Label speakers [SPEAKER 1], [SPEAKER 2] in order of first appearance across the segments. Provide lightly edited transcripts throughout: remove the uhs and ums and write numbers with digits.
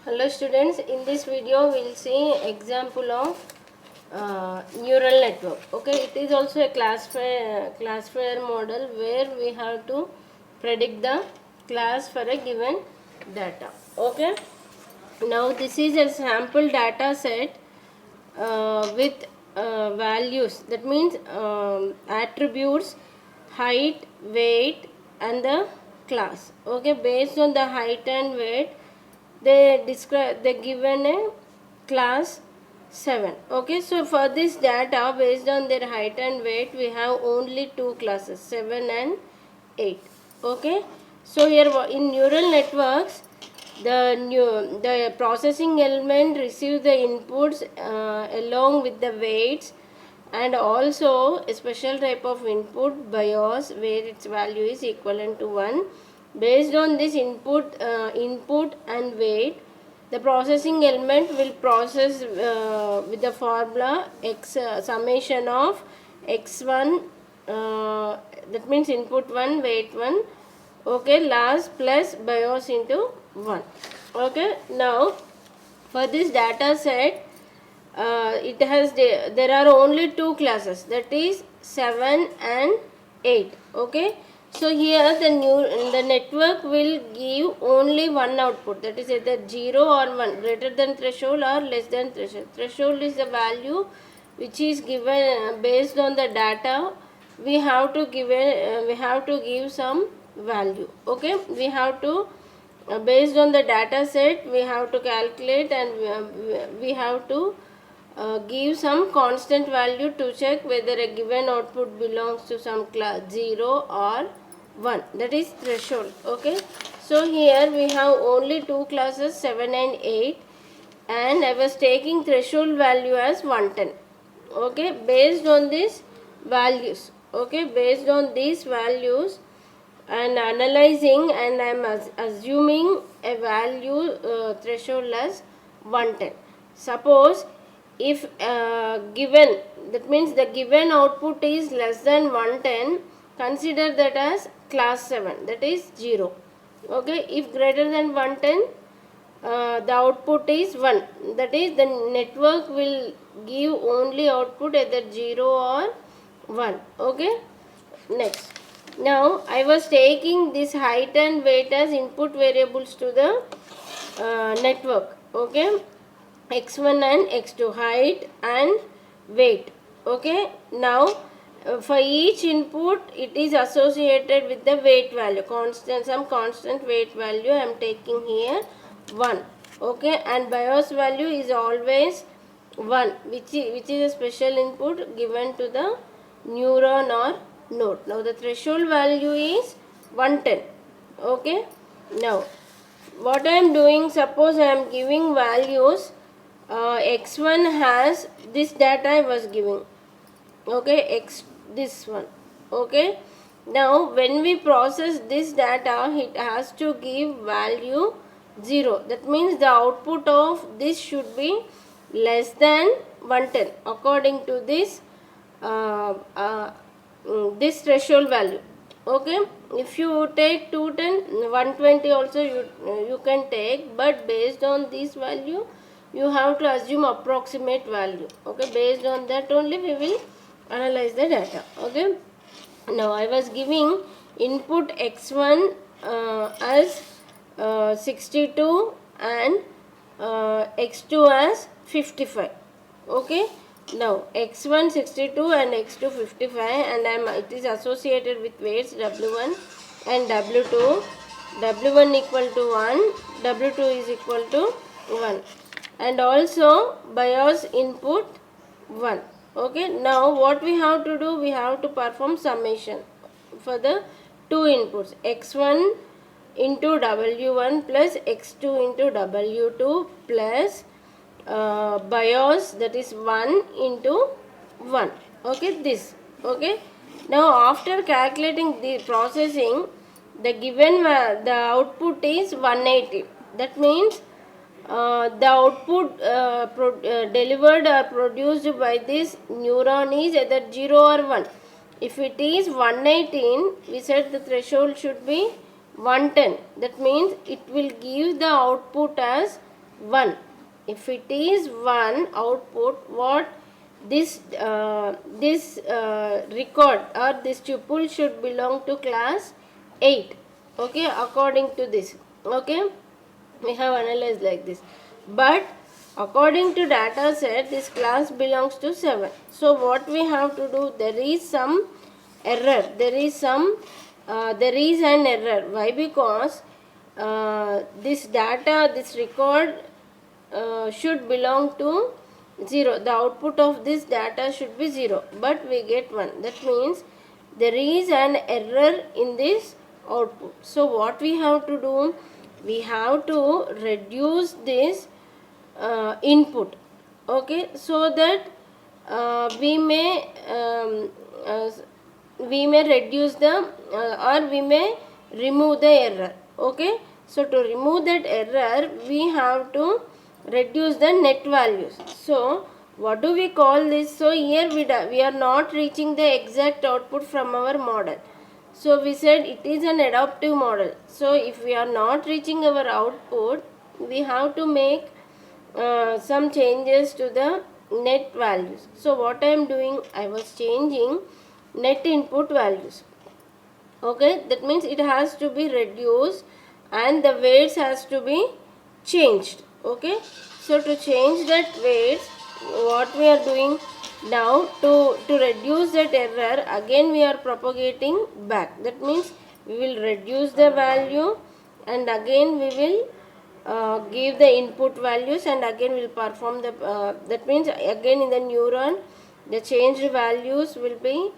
[SPEAKER 1] Hello students, in this video we will see example of neural network. Okay, it is also a classifier model where we have to predict the class for a given data. Okay, now this is a sample data set with values, that means attributes, height, weight and the class. Okay, based on the height and weight they given a class 7. Okay, so for this data based on their height and weight we have only two classes, 7 and 8. Okay, so here in neural networks the processing element receives the inputs along with the weights and also a special type of input BIOS where its value is equivalent to 1. Based on this input and weight, the processing element will process with the formula x summation of x1, that means input 1 weight 1, okay, last plus BIOS into 1. Okay, now for this data set there are only two classes, that is 7 and 8. Okay, so here the network will give only one output, that is either 0 or 1, greater than threshold or less than threshold. Threshold is the value which is given based on the data. We have to give some value. Okay, we have to based on the data set we have to calculate and we have to give some constant value to check whether a given output belongs to some class 0 or 1, that is threshold. Okay, so here we have only two classes, 7 and 8, and I was taking threshold value as 110. Okay, based on these values, okay, based on these values and analyzing, and I am assuming a value threshold as 110. Suppose if given, that means the given output is less than 110, consider that as class 7, that is 0. Okay, if greater than 110, the output is 1, that is the network will give only output either 0 or 1. Okay, next, now I was taking this height and weight as input variables to the network. Okay, x1 and x2, height and weight. Okay, now for each input it is associated with the weight value, some constant weight value I am taking here 1. Okay, and BIOS value is always 1, which is a special input given to the neuron or node. Now the threshold value is 110. Okay, now what I am doing, suppose I am giving values, x1 has this data I was giving, okay, this one. Okay, now when we process this data it has to give value 0, that means the output of this should be less than 110 according to this this threshold value. Okay, if you take 210, 120 also you can take, but based on this value you have to assume approximate value. Okay, based on that only we will analyze the data. Okay, now I was giving input x1 as 62 and x2 as 55. Okay, now x1 62 and x2 55, and it is associated with weights w1 and w2. w1 equal to 1, w2 is equal to 1, and also BIOS input 1. Okay, now what we have to do, we have to perform summation for the two inputs, x1 into w1 plus x2 into w2 plus BIOS, that is 1 into 1. Okay, this. Okay, now after calculating the processing, the given the output is 180. That means the output delivered or produced by this neuron is either 0 or 1. If it is 118, we said the threshold should be 110. That means it will give the output as 1. If it is 1 output, what this record or this tuple should belong to class 8. Okay, according to this. Okay, we have analyzed like this. But according to data set, this class belongs to 7. So what we have to do, there is some error. There is an error. Why? Because this data, this record should belong to 0. The output of this data should be 0, but we get 1. That means there is an error in this output. So what we have to do, we have to reduce this input, okay, so that we may reduce the or we may remove the error. Okay, so to remove that error, we have to reduce the net values. So what do we call this? So here we are not reaching the exact output from our model. So we said it is an adaptive model. So if we are not reaching our output, we have to make some changes to the net values. So what I am doing, I was changing net input values. Okay, that means it has to be reduced and the weights has to be changed. Okay, so to change that weights, what we are doing now, to reduce that error, again we are propagating back. That means we will reduce the value and again we will give the input values and again we will perform the that means again in the neuron the changed values will be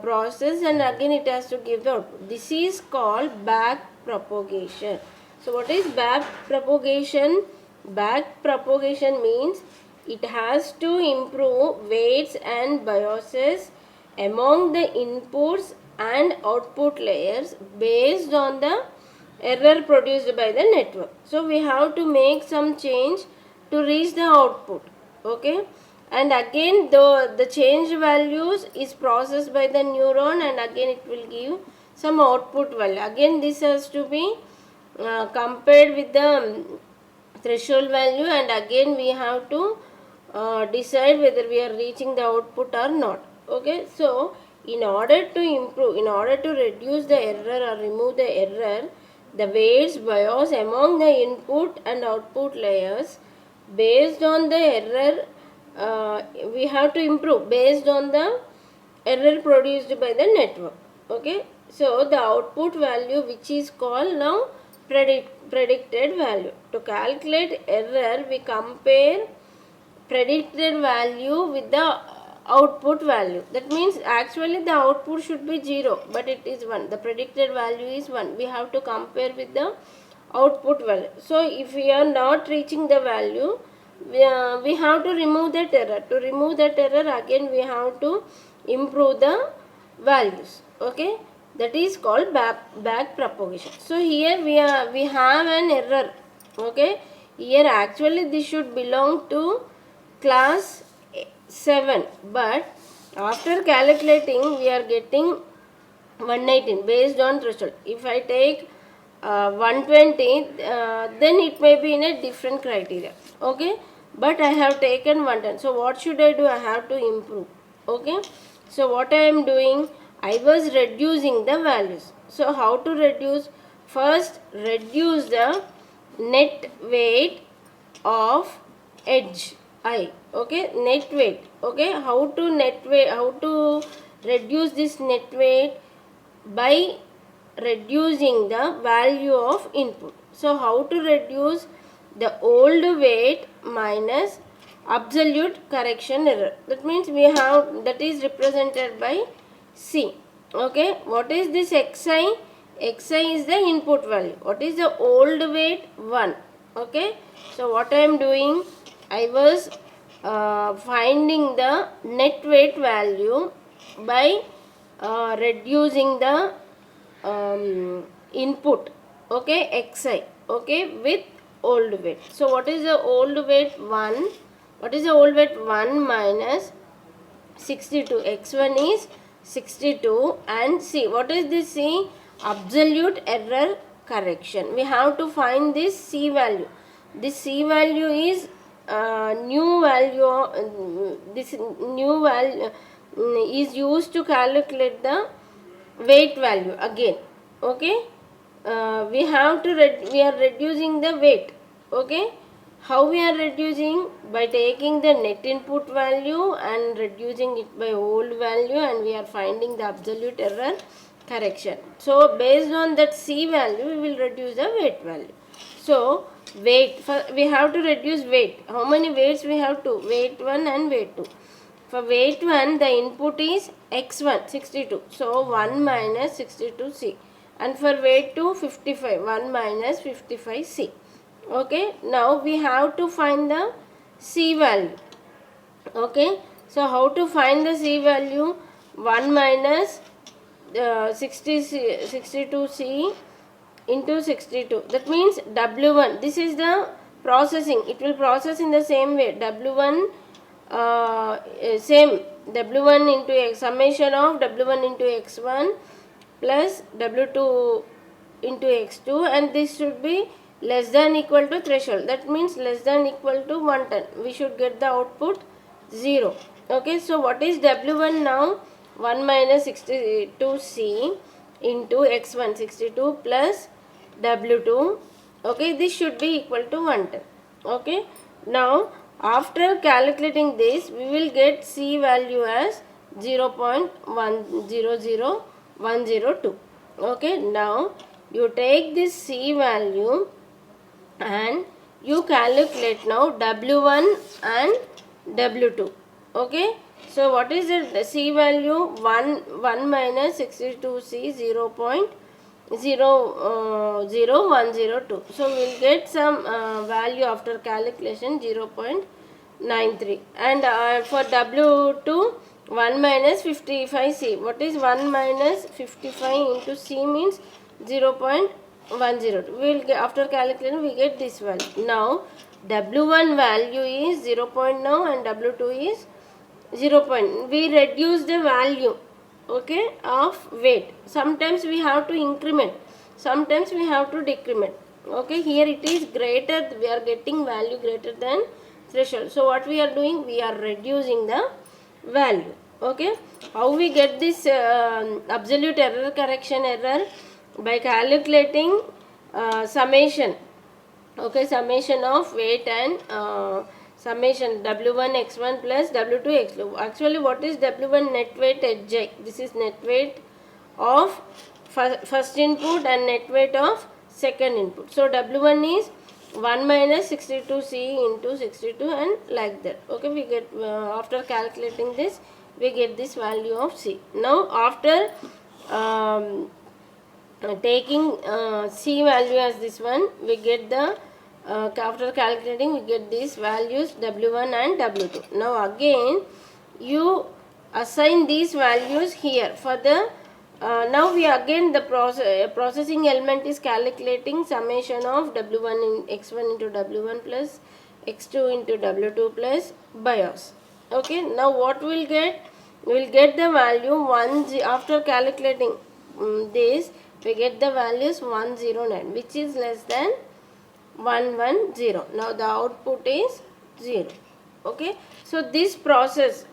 [SPEAKER 1] processed and again it has to give the output. This is called back propagation. So what is back propagation? Back propagation means it has to improve weights and biases among the inputs and output layers based on the error produced by the network. So we have to make some change to reach the output. Okay, and again the changed values is processed by the neuron and again it will give some output value. Again this has to be compared with the threshold value and again we have to decide whether we are reaching the output or not. Okay, so in order to improve, in order to reduce the error or remove the error, the weights bias among the input and output layers based on the error we have to improve based on the error produced by the network. Okay, so the output value which is called now predicted value. To calculate error, we compare predicted value with the output value. That means actually the output should be 0 but it is 1. The predicted value is 1. We have to compare with the output value. So if we are not reaching the value, we have to remove that error. To remove that error, again we have to improve the values. Okay, that is called back propagation. So here we have an error. Okay, here actually this should belong to class 7, but after calculating we are getting 118 based on threshold. If I take 120, then it may be in a different criteria. Okay, but I have taken 110. So what should I do? I have to improve. Okay, so what I am doing, I was reducing the values. So how to reduce? First, reduce the net weight of edge I. Okay, net weight. Okay, how to reduce this net weight? By reducing the value of input. So how to reduce? The old weight minus absolute correction error. That means we have, that is represented by C. Okay, what is this Xi? Xi is the input value. What is the old weight? 1. Okay, so what I am doing, I was finding the net weight value by reducing the input, okay, Xi, okay, with old weight. So what is the old weight? 1. What is the old weight? 1 minus 62. X1 is 62 and C. What is this C? Absolute error correction. We have to find this C value. this C value is new value. This new value is used to calculate the weight value again. Okay, we have to we are reducing the weight. Okay, how we are reducing? By taking the net input value and reducing it by old value, and we are finding the absolute error correction. So based on that C value, we will reduce the weight value. So weight, we have to reduce weight. How many weights we have to? Weight 1 and weight 2. For weight 1, the input is x1, 62. So 1 minus 62c. And for weight 2, 55. 1 minus 55c. Okay. Now we have to find the c value. Okay. So how to find the c value? 1 minus 62c into 62. That means W1. This is the processing. It will process in the same way. W1 same. W1 into x, summation of W1 into x1 plus W2 into x2, and this should be less than equal to threshold. That means less than equal to 110. We should get the output 0. Okay, so what is W1 now? 1 minus 62c into x1 62 plus W2. Okay, this should be equal to 110. Okay, now after calculating this, we will get C value as 0.100102. Okay, now you take this C value and you calculate now W1 and W2. Okay, so what is the C value? 1 minus 62C 0.00102. So we will get some value after calculation 0.93. And for W2, 1 minus 55C. What is 1 minus 55 into C means 0.102. We will get, after calculating, we get this value. Now W1 value is 0. Now and W2 is 0. We reduce the value, okay, of weight. Sometimes we have to increment, sometimes we have to decrement. Okay, here it is greater, we are getting value greater than threshold. So what we are doing? We are reducing the value. Okay, how we get this absolute error correction error? By calculating summation. Okay, summation of weight and summation W1 x1 plus W2 x2. Actually, what is W1? Net weight Hj. This is net weight of first input and net weight of second input. So W1 is 1 minus 62c into 62 and like that. Okay, we get after calculating this, we get this value of c. Now after taking c value as this one, we get the after calculating, we get these values W1 and W2. Now again you assign these values here for the now we again the processing element is calculating summation of W1 in x1 into W1 plus x2 into W2 plus BIOS. Okay, now what we'll get? We will get the value 1 after calculating this, we get the values 109, which is less than 110. Now the output is 0. Okay, so this process,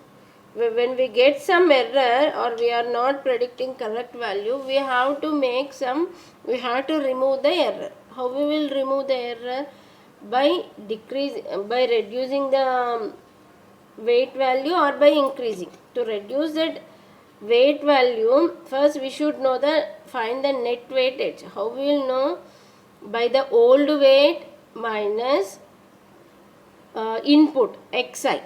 [SPEAKER 1] when we get some error or we are not predicting correct value, we have to make some, we have to remove the error. How we will remove the error? By reducing the weight value or by increasing. To reduce that weight value, first we should know find the net weightage. How we will know? By the old weight minus input xi.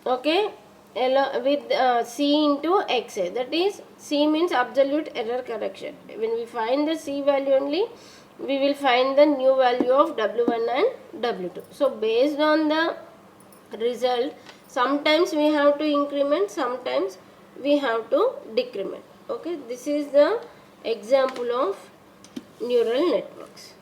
[SPEAKER 1] Okay, with c into xi. That is, c means absolute error correction. When we find the c value only, we will find the new value of W1 and W2. So based on the result, sometimes we have to increment, sometimes we have to decrement. Okay, this is the example of neural networks.